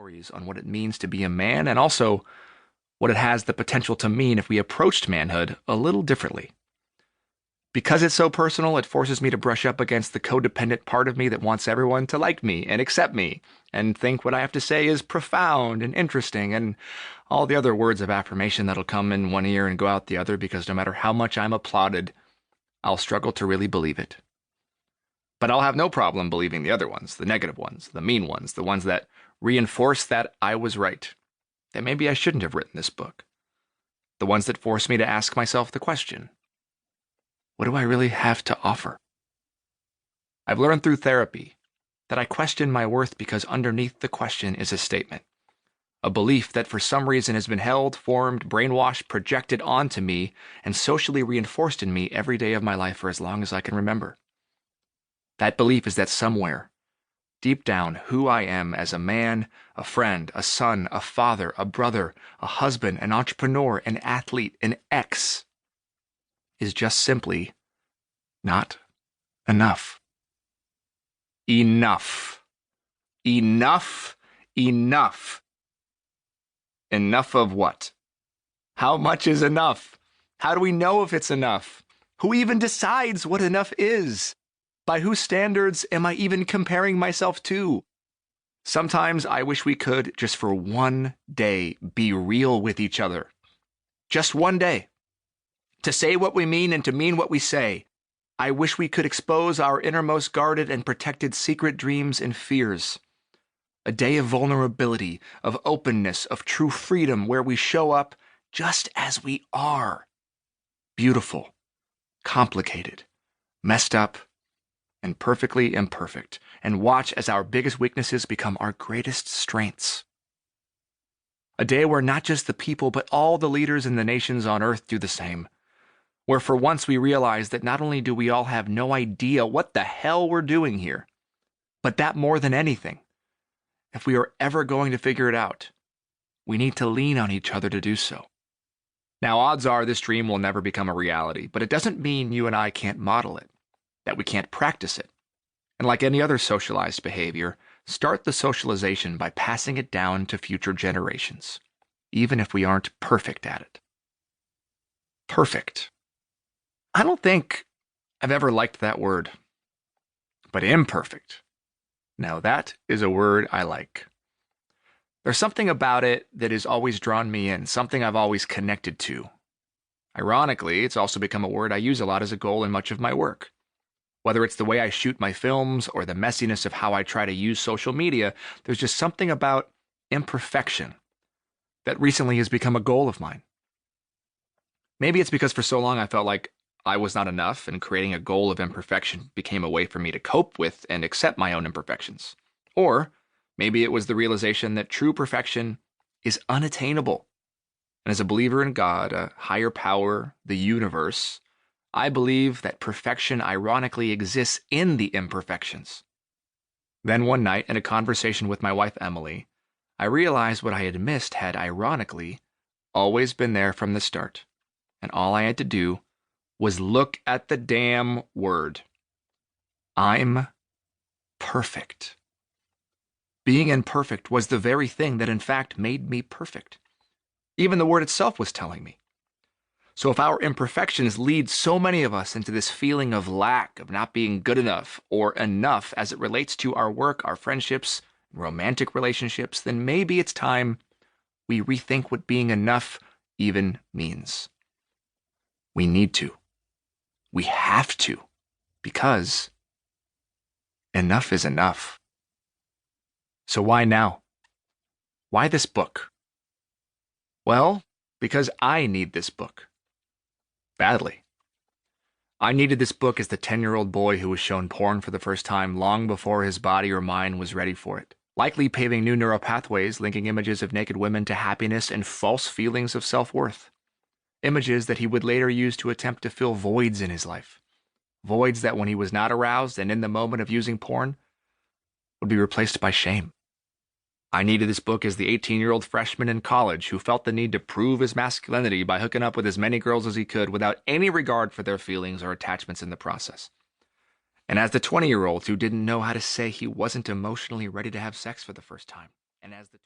stories on what it means to be a man and also what it has the potential to mean if we approached manhood a little differently. Because it's so personal, it forces me to brush up against the codependent part of me that wants everyone to like me and accept me and think what I have to say is profound and interesting and all the other words of affirmation that'll come in one ear and go out the other because no matter how much I'm applauded, I'll struggle to really believe it. But I'll have no problem believing the other ones, the negative ones, the mean ones, the ones that reinforce that I was right, that maybe I shouldn't have written this book, the ones that force me to ask myself the question, what do I really have to offer? I've learned through therapy that I question my worth because underneath the question is a statement, a belief that for some reason has been held, formed, brainwashed, projected onto me, and socially reinforced in me every day of my life for as long as I can remember. That belief is that somewhere, deep down, who I am as a man, a friend, a son, a father, a brother, a husband, an entrepreneur, an athlete, an ex, is just simply not enough. Enough. Enough. Enough. Enough of what? How much is enough? How do we know if it's enough? Who even decides what enough is? By whose standards am I even comparing myself to? Sometimes I wish we could, just for one day, be real with each other. Just one day. To say what we mean and to mean what we say. I wish we could expose our innermost guarded and protected secret dreams and fears. A day of vulnerability, of openness, of true freedom where we show up just as we are. Beautiful, complicated, messed up, and perfectly imperfect, and watch as our biggest weaknesses become our greatest strengths. A day where not just the people, but all the leaders in the nations on earth do the same. Where for once we realize that not only do we all have no idea what the hell we're doing here, but that more than anything, if we are ever going to figure it out, we need to lean on each other to do so. Now, odds are this dream will never become a reality, but it doesn't mean you and I can't model it, that we can't practice it. And like any other socialized behavior, start the socialization by passing it down to future generations, even if we aren't perfect at it. Perfect. I don't think I've ever liked that word. But imperfect. Now that is a word I like. There's something about it that has always drawn me in, something I've always connected to. Ironically, it's also become a word I use a lot as a goal in much of my work. Whether it's the way I shoot my films or the messiness of how I try to use social media, there's just something about imperfection that recently has become a goal of mine. Maybe it's because for so long I felt like I was not enough, and creating a goal of imperfection became a way for me to cope with and accept my own imperfections. Or maybe it was the realization that true perfection is unattainable. And as a believer in God, a higher power, the universe, I believe that perfection ironically exists in the imperfections. Then one night, in a conversation with my wife Emily, I realized what I had missed had ironically always been there from the start. And all I had to do was look at the damn word. I'm perfect. Being imperfect was the very thing that in fact made me perfect. Even the word itself was telling me. So if our imperfections lead so many of us into this feeling of lack, of not being good enough or enough as it relates to our work, our friendships, romantic relationships, then maybe it's time we rethink what being enough even means. We need to. We have to, because enough is enough. So why now? Why this book? Well, because I need this book. Badly. I needed this book as the 10-year-old boy who was shown porn for the first time long before his body or mind was ready for it, likely paving new neural pathways linking images of naked women to happiness and false feelings of self-worth. Images that he would later use to attempt to fill voids in his life. Voids that when he was not aroused and in the moment of using porn would be replaced by shame. I needed this book as the 18-year-old freshman in college who felt the need to prove his masculinity by hooking up with as many girls as he could without any regard for their feelings or attachments in the process. And as the 20-year-old who didn't know how to say he wasn't emotionally ready to have sex for the first time. And as the